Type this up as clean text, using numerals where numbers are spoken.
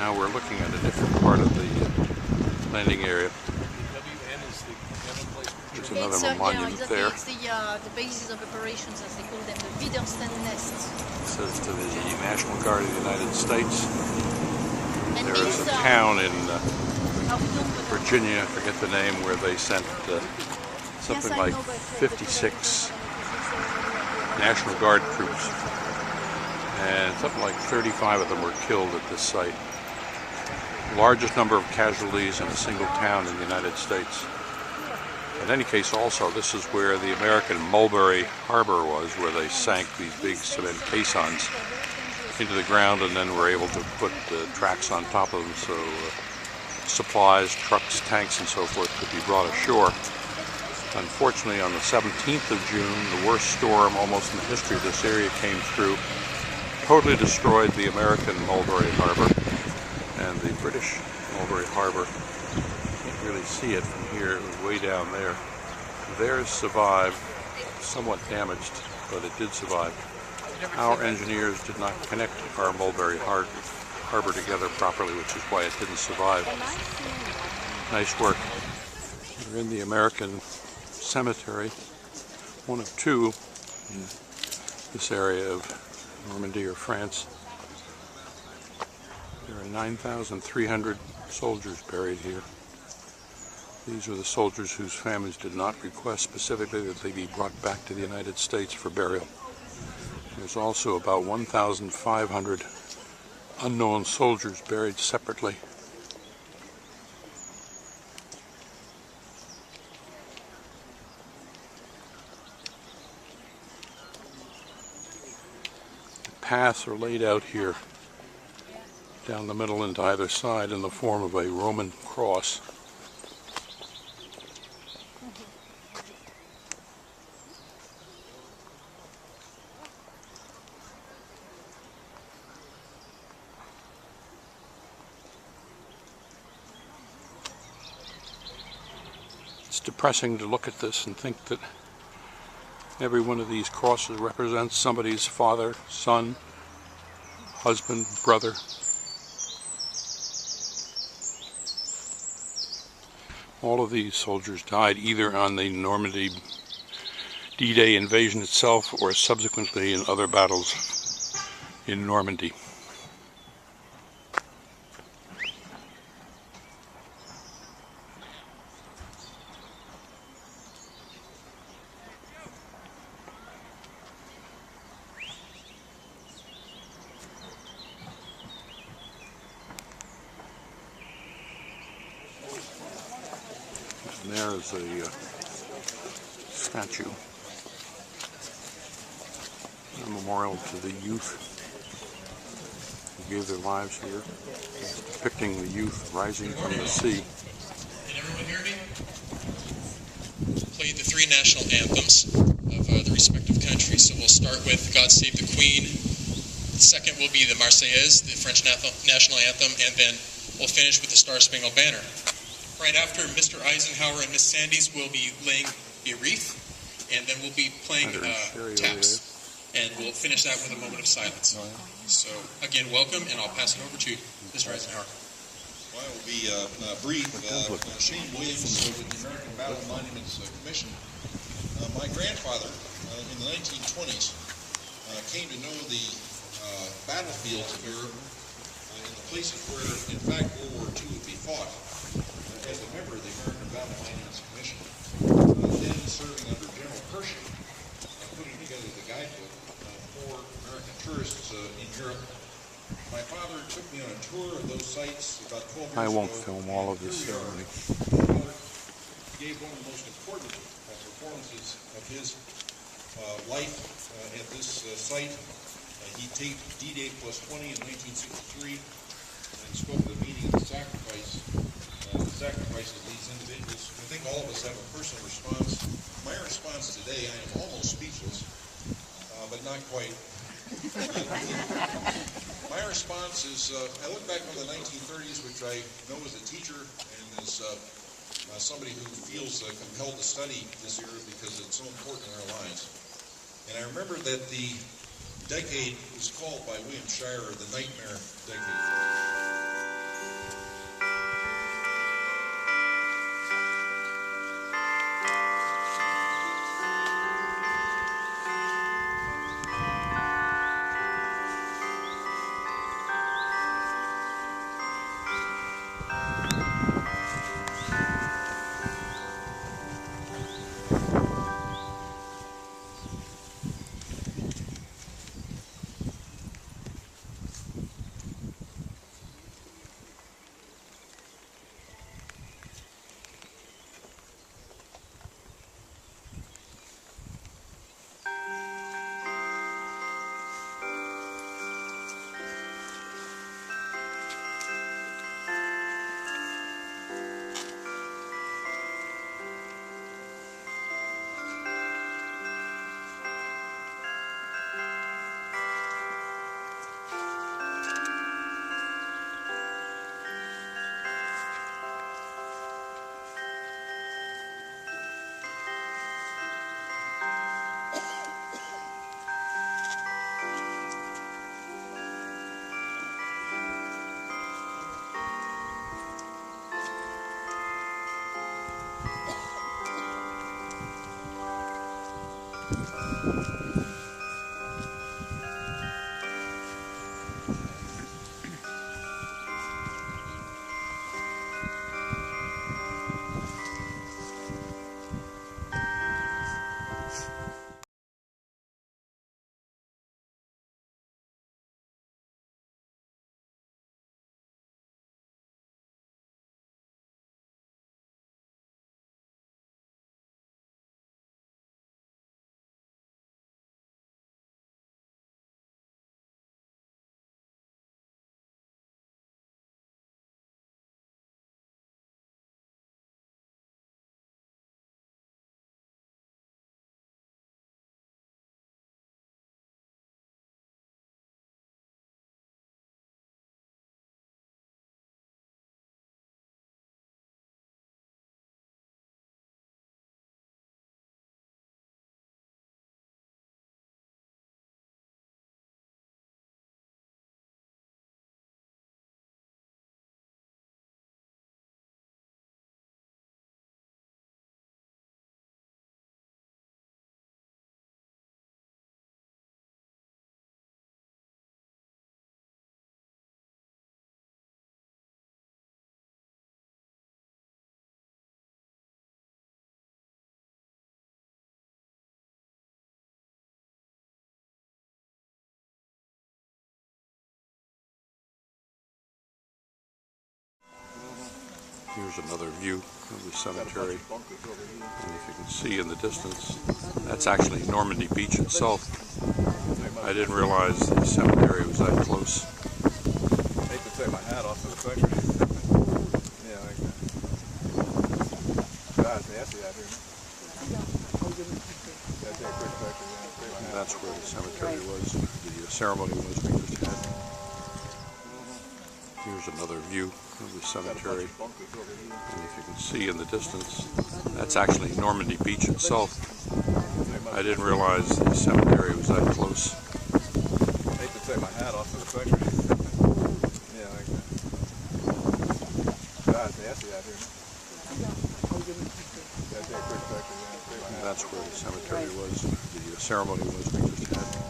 Now we're looking at a different part of the landing area. There's another monument there. It's the basis of operations, as they call them, the Widerstand nests. It says to the National Guard of the United States. And there is a town in Virginia, I forget the name, where they sent something like 56 National Guard troops. And something like 35 of them were killed at this site. Largest number of casualties in a single town in the United States. In any case, also, this is where the American Mulberry Harbor was, where they sank these big cement caissons into the ground and then were able to put tracks on top of them so supplies, trucks, tanks, and so forth could be brought ashore. Unfortunately, on the 17th of June, the worst storm almost in the history of this area came through, totally destroyed the American Mulberry Harbor. And the British Mulberry Harbor, you can't really see it from here, it was way down there. Theirs survived, somewhat damaged, but it did survive. Our engineers did not connect our Mulberry Harbor together properly, which is why it didn't survive. Nice work. We're in the American cemetery, one of two in this area of Normandy or France. There are 9,300 soldiers buried here. These are the soldiers whose families did not request specifically that they be brought back to the United States for burial. There's also about 1,500 unknown soldiers buried separately. The paths are laid out here down the middle and to either side in the form of a Roman cross. It's depressing to look at this and think that every one of these crosses represents somebody's father, son, husband, brother. All of these soldiers died either on the Normandy D-Day invasion itself or subsequently in other battles in Normandy. And there is a statue, a memorial to the youth who gave their lives here, depicting the youth rising from the sea. Can everyone hear me? Play the three national anthems of the respective countries. So we'll start with God Save the Queen. The second will be the Marseillaise, the French national anthem, and then we'll finish with the Star Spangled Banner. Right after, Mr. Eisenhower and Miss Sandys will be laying a wreath, and then we'll be playing taps. And we'll finish that with a moment of silence. So, again, welcome, and I'll pass it over to Mr. Eisenhower. Well, I will be brief. Shane Williams with the American Battle Monuments Commission. My grandfather, in the 1920s, came to know the battlefields of Europe in the places where, in fact, World War II would be fought. As a member of the American Battle Monuments Commission, then serving under General Pershing, putting together the guidebook for American tourists in Europe. My father took me on a tour of those sites about 12 years ago. I won't film all of this ceremony. Gave one of the most important performances of his life at this site. He taped D-Day plus 20 in 1963 and spoke at the meeting of the sacrifice of these individuals. I think all of us have a personal response. My response today, I am almost speechless, but not quite. My response is, I look back on the 1930s, which I know as a teacher and as somebody who feels compelled to study this era because it's so important in our lives. And I remember that the decade was called by William Shirer the Nightmare Decade. Here's another view of the cemetery, and if you can see in the distance, that's actually Normandy Beach itself. I didn't realize the cemetery was that close. I hate to take my hat off for the picture. Yeah, like that. God, it's nasty out here. Yeah, take a quick picture. Yeah, And that's where the cemetery was, the ceremony was we just had. Here's another view of the cemetery, and if you can see in the distance, that's actually Normandy Beach itself. I didn't realize the cemetery was that close. I hate to take my hat off for the picture. Yeah, like that. God, it's nasty out here. Yeah, take a quick picture. Yeah, And that's where the cemetery was, the ceremony was we just had.